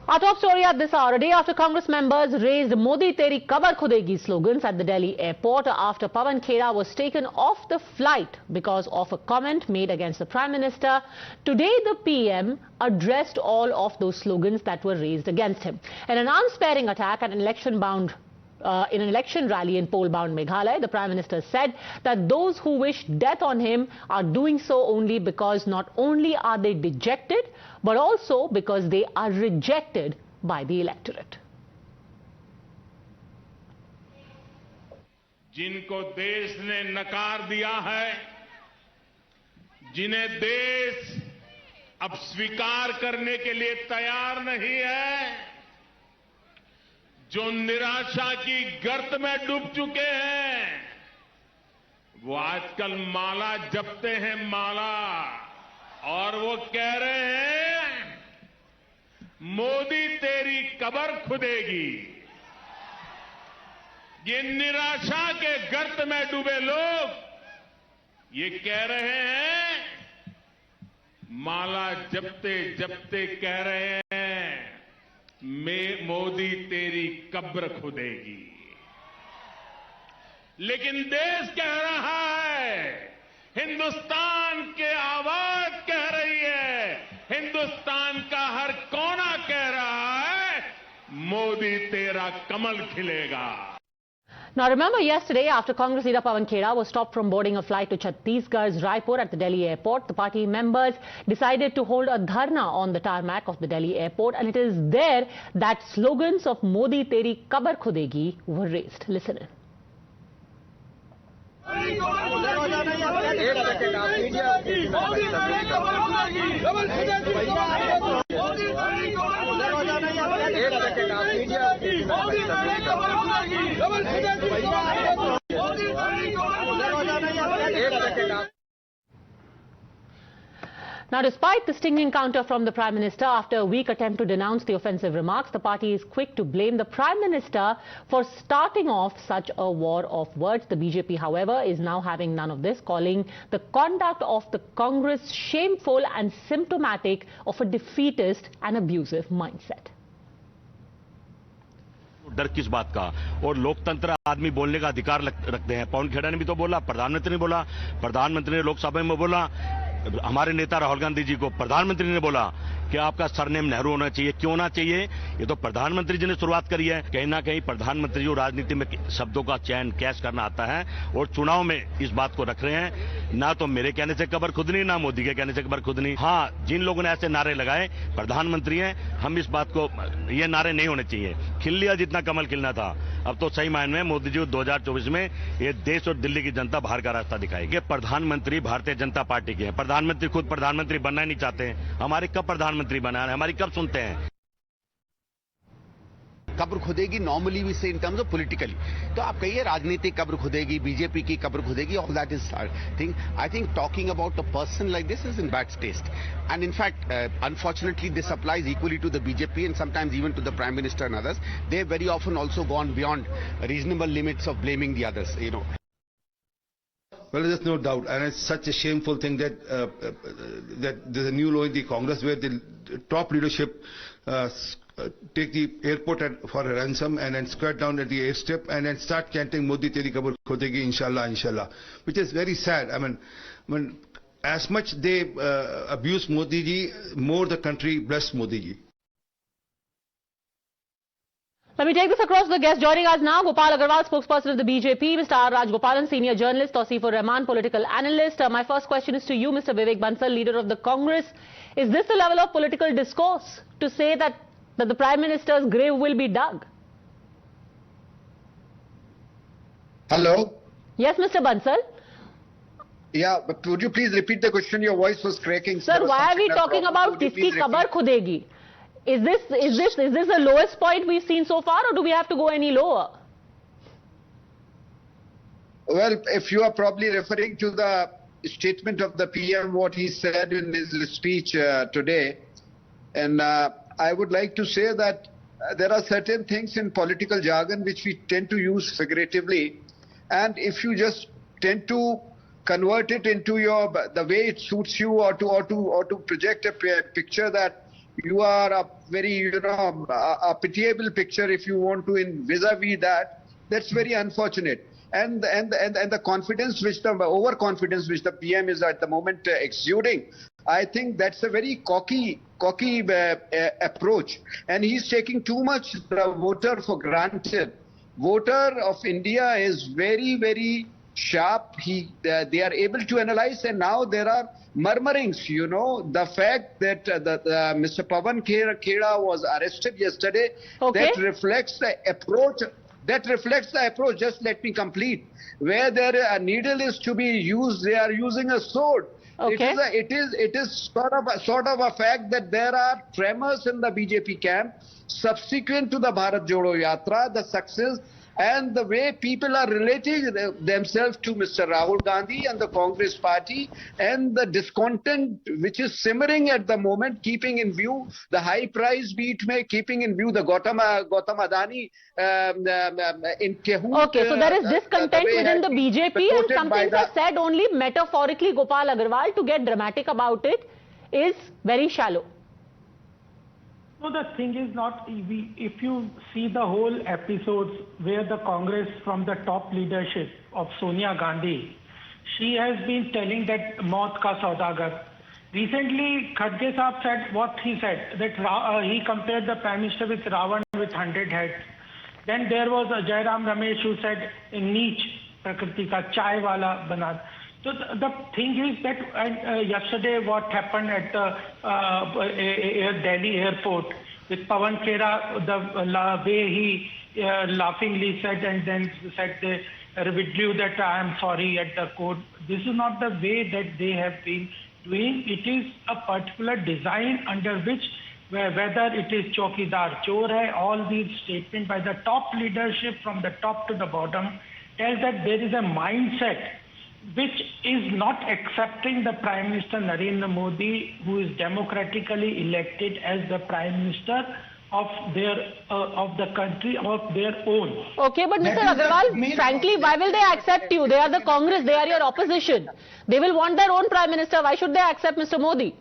Our top story at this hour, a day after Congress members raised Modi Teri Kabar Khudegi slogans at the Delhi airport after Khilega was taken off the flight because of a comment made against the Prime Minister. Today the PM addressed all of those slogans that were raised against him. In an unsparing attack at an election rally in poll-bound Meghalaya, the Prime Minister said that those who wish death on him are doing so only because not only are they dejected, but also because they are rejected by the electorate. जिनको देश ने नकार दिया है, जिन्हें देश अब स्वीकार करने के लिए तैयार नहीं है, जो निराशा की गर्त में डूब चुके हैं, वो आजकल माला जपते हैं माला, और वो कह रहे हैं मोदी तेरी कबर खुदेगी। ये निराशा के गर्त में डूबे लोग ये कह रहे हैं, माला जपते जपते कह रहे हैं मोदी तेरी कब्र खुदेगी। लेकिन देश कह रहा है, हिंदुस्तान के आवाज कह रही है, हिंदुस्तान का हर कोना कह रहा है, मोदी तेरा कमल खिलेगा। Now remember yesterday after Congress leader Khilega was stopped from boarding a flight to Chhattisgarh's Raipur at the Delhi airport, the party members decided to hold a dharna on the tarmac of the Delhi airport, and it is there that slogans of Modi Teri Kabar Khudegi were raised. Listen in. Now, despite the stinging counter from the Prime Minister after a weak attempt to denounce the offensive remarks, the party is quick to blame the Prime Minister for starting off such a war of words. The BJP, however, is now having none of this, calling the conduct of the Congress shameful and symptomatic of a defeatist and abusive mindset. डर किस बात का? और लोकतंत्र आदमी बोलने का अधिकार रखते हैं। पवन खेड़ा ने भी तो बोला, प्रधानमंत्री ने बोला, प्रधानमंत्री ने लोकसभा में बोला, हमारे नेता राहुल गांधी जी को प्रधानमंत्री ने बोला कि आपका सरनेम नेहरू होना चाहिए। क्यों होना चाहिए? ये तो प्रधानमंत्री जी ने शुरुआत करी है। कहीं ना कहीं प्रधानमंत्री जी राजनीति में शब्दों का चयन कैश करना आता है और चुनाव में इस बात को रख रहे हैं। ना तो मेरे कहने से कबर खुदनी, ना मोदी के कहने से कबर खुदनी। हाँ, जिन लोगों ने ऐसे नारे लगाए, प्रधानमंत्री हैं, हम इस बात को, ये नारे नहीं होने चाहिए। खिल लिया जितना कमल खिलना था। अब तो सही मायने में मोदी जी 2024 में ये देश और दिल्ली की जनता बाहर का रास्ता दिखाएगी। प्रधानमंत्री भारतीय जनता पार्टी के हैं। प्रधानमंत्री खुद प्रधानमंत्री बनना ही नहीं चाहते हैं। हमारे कब प्रधानमंत्री बना है? हमारी कब सुनते हैं? कब्र खुदेगी नॉर्मली वी से इन टर्म्स ऑफ पॉलिटिकली, तो आप कहिए राजनीतिक कब्र खुदेगी, बीजेपी की कब्र खुदेगी, all that is thing. I think talking about a person like this is in bad taste, and in fact unfortunately this applies equally to the BJP and sometimes even to the prime minister and others. They have very often also gone beyond reasonable limits of blaming the others, you know. Well, there's no doubt, and it's such a shameful thing that that there's a new law in the Congress where the top leadership take the airport for a ransom and then skirt down at the airstrip and then start chanting Modi Teri Kabar Khudegi, Inshallah, Inshallah, which is very sad. I mean, as much they abuse Modi ji, more the country bless Modi ji. Let me take this across to the guest joining us now. Gopal, Aggarwal, spokesperson of the BJP, Mr. R. Rajgopalan, senior journalist, Tausifur Rahman, political analyst. My first question is to you, Mr. Vivek Bansal, leader of the Congress. Is this the level of political discourse to say that the Prime Minister's grave will be dug? Hello? Yes, Mr. Bansal. Yeah, but would you please repeat the question? Your voice was cracking. Sir, why are we talking about Kiski Kabar Khudegi? Is this the lowest point we've seen so far, or do we have to go any lower? Well, if you are probably referring to the statement of the PM, what he said in his speech today, and I would like to say that there are certain things in political jargon which we tend to use figuratively, and if you just tend to convert it into the way it suits you, or to project a picture that you are very, a pitiable picture if you want to in vis-a-vis that. That's very unfortunate. And the confidence which the overconfidence which the PM is at the moment exuding, I think that's a very cocky approach, and he's taking too much the voter for granted. Voter of India is very, very sharp. They are able to analyze, and now there are murmurings. The fact that Mr. Pavan Kheda was arrested yesterday, that reflects the approach. Just let me complete. Where a needle is to be used, they are using a sword. It is sort of a fact that there are tremors in the BJP camp subsequent to the Bharat Jodo Yatra, the success and the way people are relating themselves to Mr. Rahul Gandhi and the Congress party, and the discontent which is simmering at the moment, keeping in view the high price beat keeping in view the Gautam Adani in Kehoot. Okay, so there is discontent within the BJP, and some things are said only metaphorically. Gopal Aggarwal, to get dramatic about it, is very shallow. No, the thing is not, if you see the whole episodes where the Congress from the top leadership of Sonia Gandhi, she has been telling that maut ka saudagar. Recently, Khadge Saab said what he said, that he compared the Prime Minister with Ravan with 100 heads. Then there was Jairam Ramesh who said, Neech Prakriti ka chai wala bana. So the thing is that yesterday what happened at the Delhi airport with Pavan Kheda, the way he laughingly said and then said they withdrew that I am sorry at the court. This is not the way that they have been doing. It is a particular design under which whether it is Chokidar Chor hai, all these statements by the top leadership from the top to the bottom tells that there is a mindset which is not accepting the Prime Minister Narendra Modi, who is democratically elected as the Prime Minister of the country of their own. Okay, but Mr. Aggarwal, frankly, why will they accept you? They are the Congress, they are your opposition. They will want their own Prime Minister. Why should they accept Mr. Modi?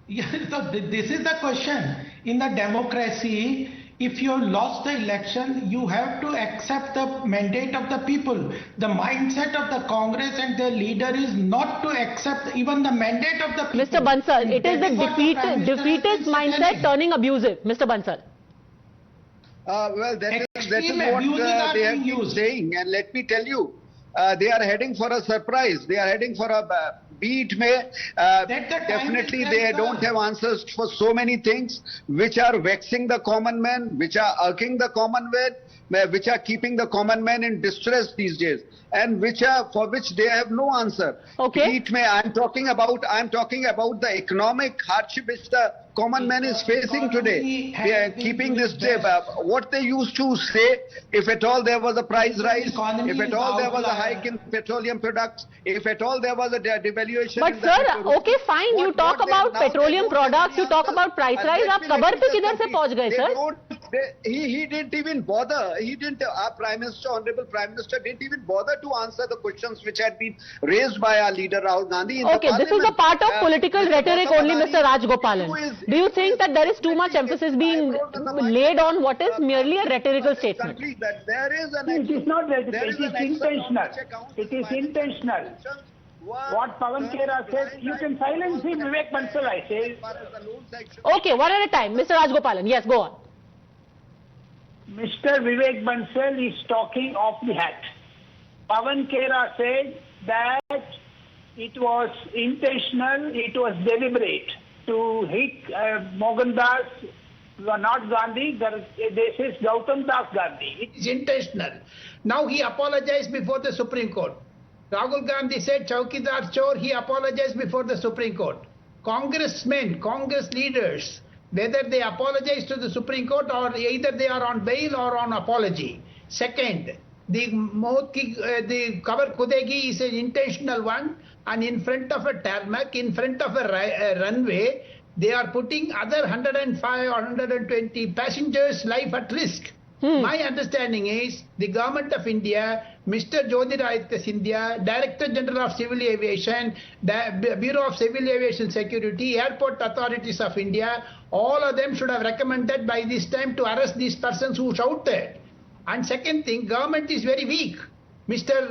Yeah, so this is the question. In the democracy, if you lost the election, you have to accept the mandate of the people. The mindset of the Congress and their leader is not to accept even the mandate of the people. Mr. Bansal, it is the defeatist mindset turning abusive. Mr. Bansal. Well, that is what they have been saying. And let me tell you, they are heading for a surprise. They are heading for a beat. Definitely they don't have answers for so many things which are vexing the common man, which are irking the common man, which are keeping the common man in distress these days, and for which they have no answer. Okay. I'm talking about the economic hardship which the common man is facing today. They are keeping this what they used to say, if at all there was a price rise, if at all there was a hike in petroleum products, if at all there was a devaluation. But sir, okay, fine, you talk about petroleum products, you talk about price rise, आप cover पे किधर से पहुंच गए sir? He didn't even bother. Our Prime Minister, Honorable Prime Minister, didn't even bother to answer the questions which had been raised by our leader Rahul Gandhi. Okay, this is a part of political rhetoric only, Mr. Rajgopalan. Do you think that there is too much emphasis being laid on what is merely a rhetorical statement? It is not rhetorical, it is intentional. It is intentional. What Pavan Kheda said, you can silence him, Vivek Bansal, I say. Okay, one at a time. Mr. Rajgopalan, yes, go on. Mr. Vivek Bansal is talking off the hat. Pavan Kheda said that it was intentional, it was deliberate to hit Mohandas, not Gandhi, this is Gautam Das Gandhi. It is intentional. Now he apologized before the Supreme Court. Rahul Gandhi said Chaukidar Chor, he apologized before the Supreme Court. Congressmen, Congress leaders, whether they apologize to the Supreme Court or either they are on bail or on apology. Second, the Kabar Khudegi is an intentional one, and in front of a tarmac, in front of a runway, they are putting other 105 or 120 passengers' life at risk. My understanding is the government of India, Mr. Jyotiraditya Scindia, Director General of Civil Aviation, the Bureau of Civil Aviation Security, Airport Authorities of India, all of them should have recommended by this time to arrest these persons who shouted. And second thing, government is very weak. Mr.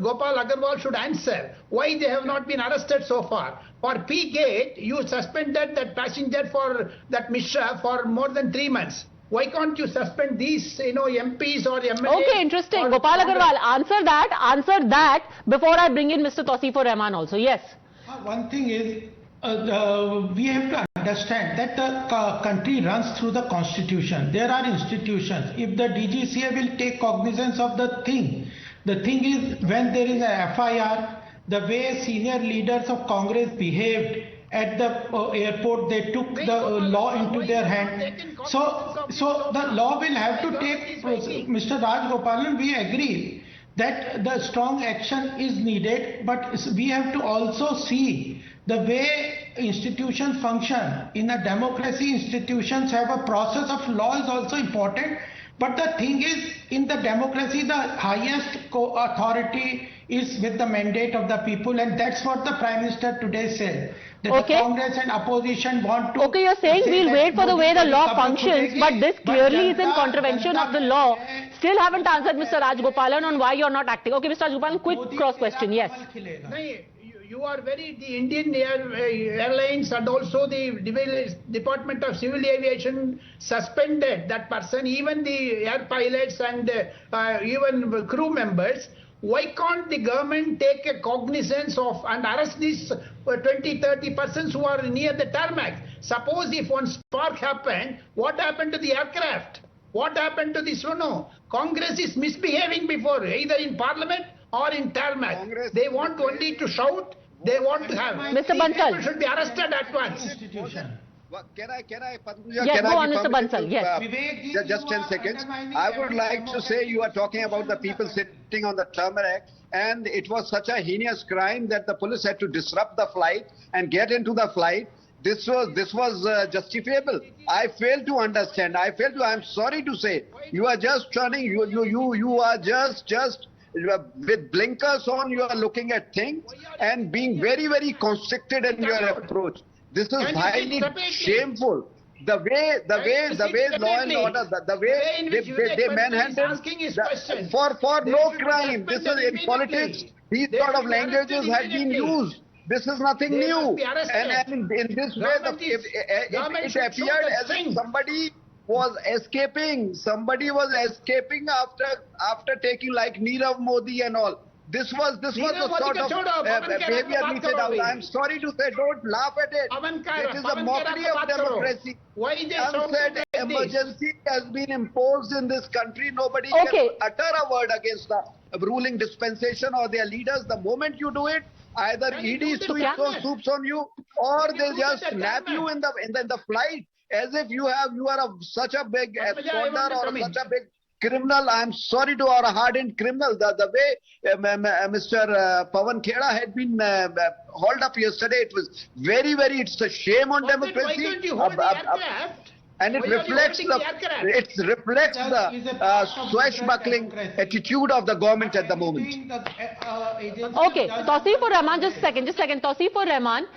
Gopal Aggarwal should answer why they have not been arrested so far. For P-Gate, you suspended that passenger for that Mishra for more than 3 months. Why can't you suspend these, MPs or MLAs? Okay, interesting. Gopal Aggarwal, answer that before I bring in Mr. Tauseefur Rahman also. Yes. One thing is, we have to understand that the country runs through the constitution. There are institutions. If the DGCA will take cognizance of the thing is when there is a FIR, the way senior leaders of Congress behaved at the airport, they took the law into their hand. So the law will have to take, Mr. Raj Gopalan, we agree that the strong action is needed, but we have to also see the way institutions function. In a democracy, institutions have a process of law is also important. But the thing is, in the democracy, the highest authority is with the mandate of the people, and that's what the Prime Minister today said. That the Congress and opposition want to... Okay, you're saying we'll wait for the way the law functions, but this clearly is in contravention of the law. Still haven't answered Mr. Raj Gopalan on why you're not acting. Okay, Mr. Raj Gopalan, quick cross question, yes. You are the Indian Airlines and also the Department of Civil Aviation suspended that person, even the air pilots and even crew members. Why can't the government take a cognizance of and arrest these 20-30 persons who are near the tarmac? Suppose if one spark happened, what happened to the aircraft? What happened to the Suno? Congress is misbehaving before, either in Parliament or in tarmac. Congress, they want only to shout. They want to have. Mr. Bansal. People should be arrested at once. Can I, yes, go on, Mr. Bansal. Yes. Just 10 seconds. I would like to say you are talking about the people sitting on the tarmac, and it was such a heinous crime that the police had to disrupt the flight and get into the flight. This was justifiable. I fail to understand. I'm sorry to say, you are just turning. You are just. With blinkers on, you are looking at things and being very, very constricted in your approach. This is highly shameful. The way law and order, the way they manhandle for no crime. This is in politics. These sort of languages have been used. This is nothing new. And in this way, it appeared as if somebody was escaping. Somebody was escaping after taking like Nirav Modi and all. This was the sort of behavior meted out. I'm sorry to say, don't laugh at it. It is a mockery of democracy. Unsaid emergency has been imposed in this country. Nobody can utter a word against the ruling dispensation or their leaders. The moment you do it, either ED swoops on you, or they'll just snap you in the flight. As if you are such a big absconder or such a big criminal. I'm sorry to our hardened criminal. The way Mr. Pawan Kheda had been hauled up yesterday, it was very, it's a shame on democracy. And it reflects the swashbuckling attitude of the government at the moment. Okay, Tauseefur Rahman, just a second. Tauseefur Rahman,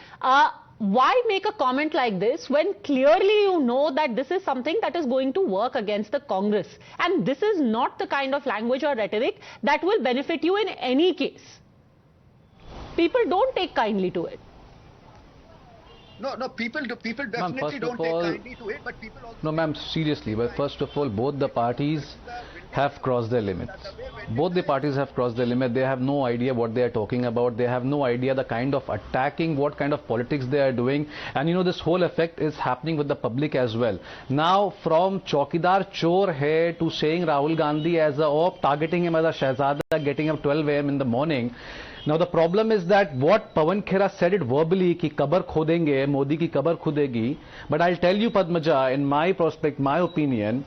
why make a comment like this when clearly you know that this is something that is going to work against the Congress, and this is not the kind of language or rhetoric that will benefit you in any case? People don't take kindly to it. No, people definitely don't take kindly to it, but people also... No, ma'am, seriously, but first of all, both the parties have crossed their limits. Both the parties have crossed their limit. They have no idea what they are talking about. They have no idea the kind of attacking, what kind of politics they are doing. And you know, this whole effect is happening with the public as well. Now, from Chaukidar Chor hai to saying Rahul Gandhi as a op, targeting him as a Shahzada, getting up 12 AM in the morning. Now the problem is that what Pawan Khera said it verbally, ki Kabar Khudenge, Modi ki Kabar Khudegi. But I'll tell you, Padmaja, in my prospect, my opinion,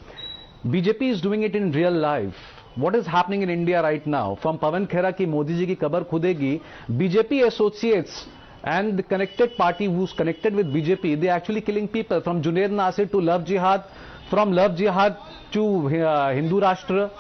BJP is doing it in real life. What is happening in India right now? From Pawan Khera ki Modi ji ki Kabar Khudegi, BJP associates and the connected party who's connected with BJP, they're actually killing people. From Junaid Nasir to Love Jihad, from Love Jihad to Hindu Rashtra,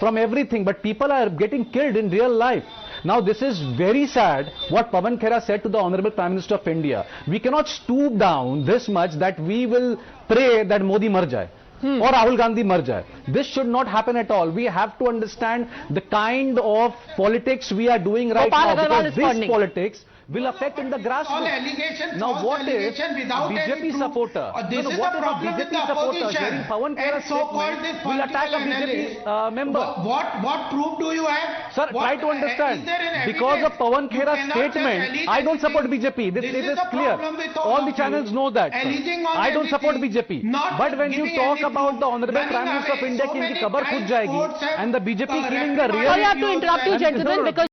from everything, but people are getting killed in real life. Now this is very sad what Pawan Khera said to the Honorable Prime Minister of India. We cannot stoop down this much that we will pray that Modi mar jaye. Or Rahul Gandhi mar jaye. This should not happen at all. We have to understand the kind of politics we are doing right now, because this politics will affect in the grassroots. Now what if BJP supporter, what if a BJP supporter hearing Pawan Khera's statement will attack a BJP member? What proof do you have? Sir, try to understand. Because of Pawan Khera's statement, I don't support BJP. This is clear. All the channels know that. I don't support BJP. But when you talk about the Honorable Prime Minister of India ki Kabar Khudegi and the BJP killing the real... Sorry, I have to interrupt you, gentlemen, because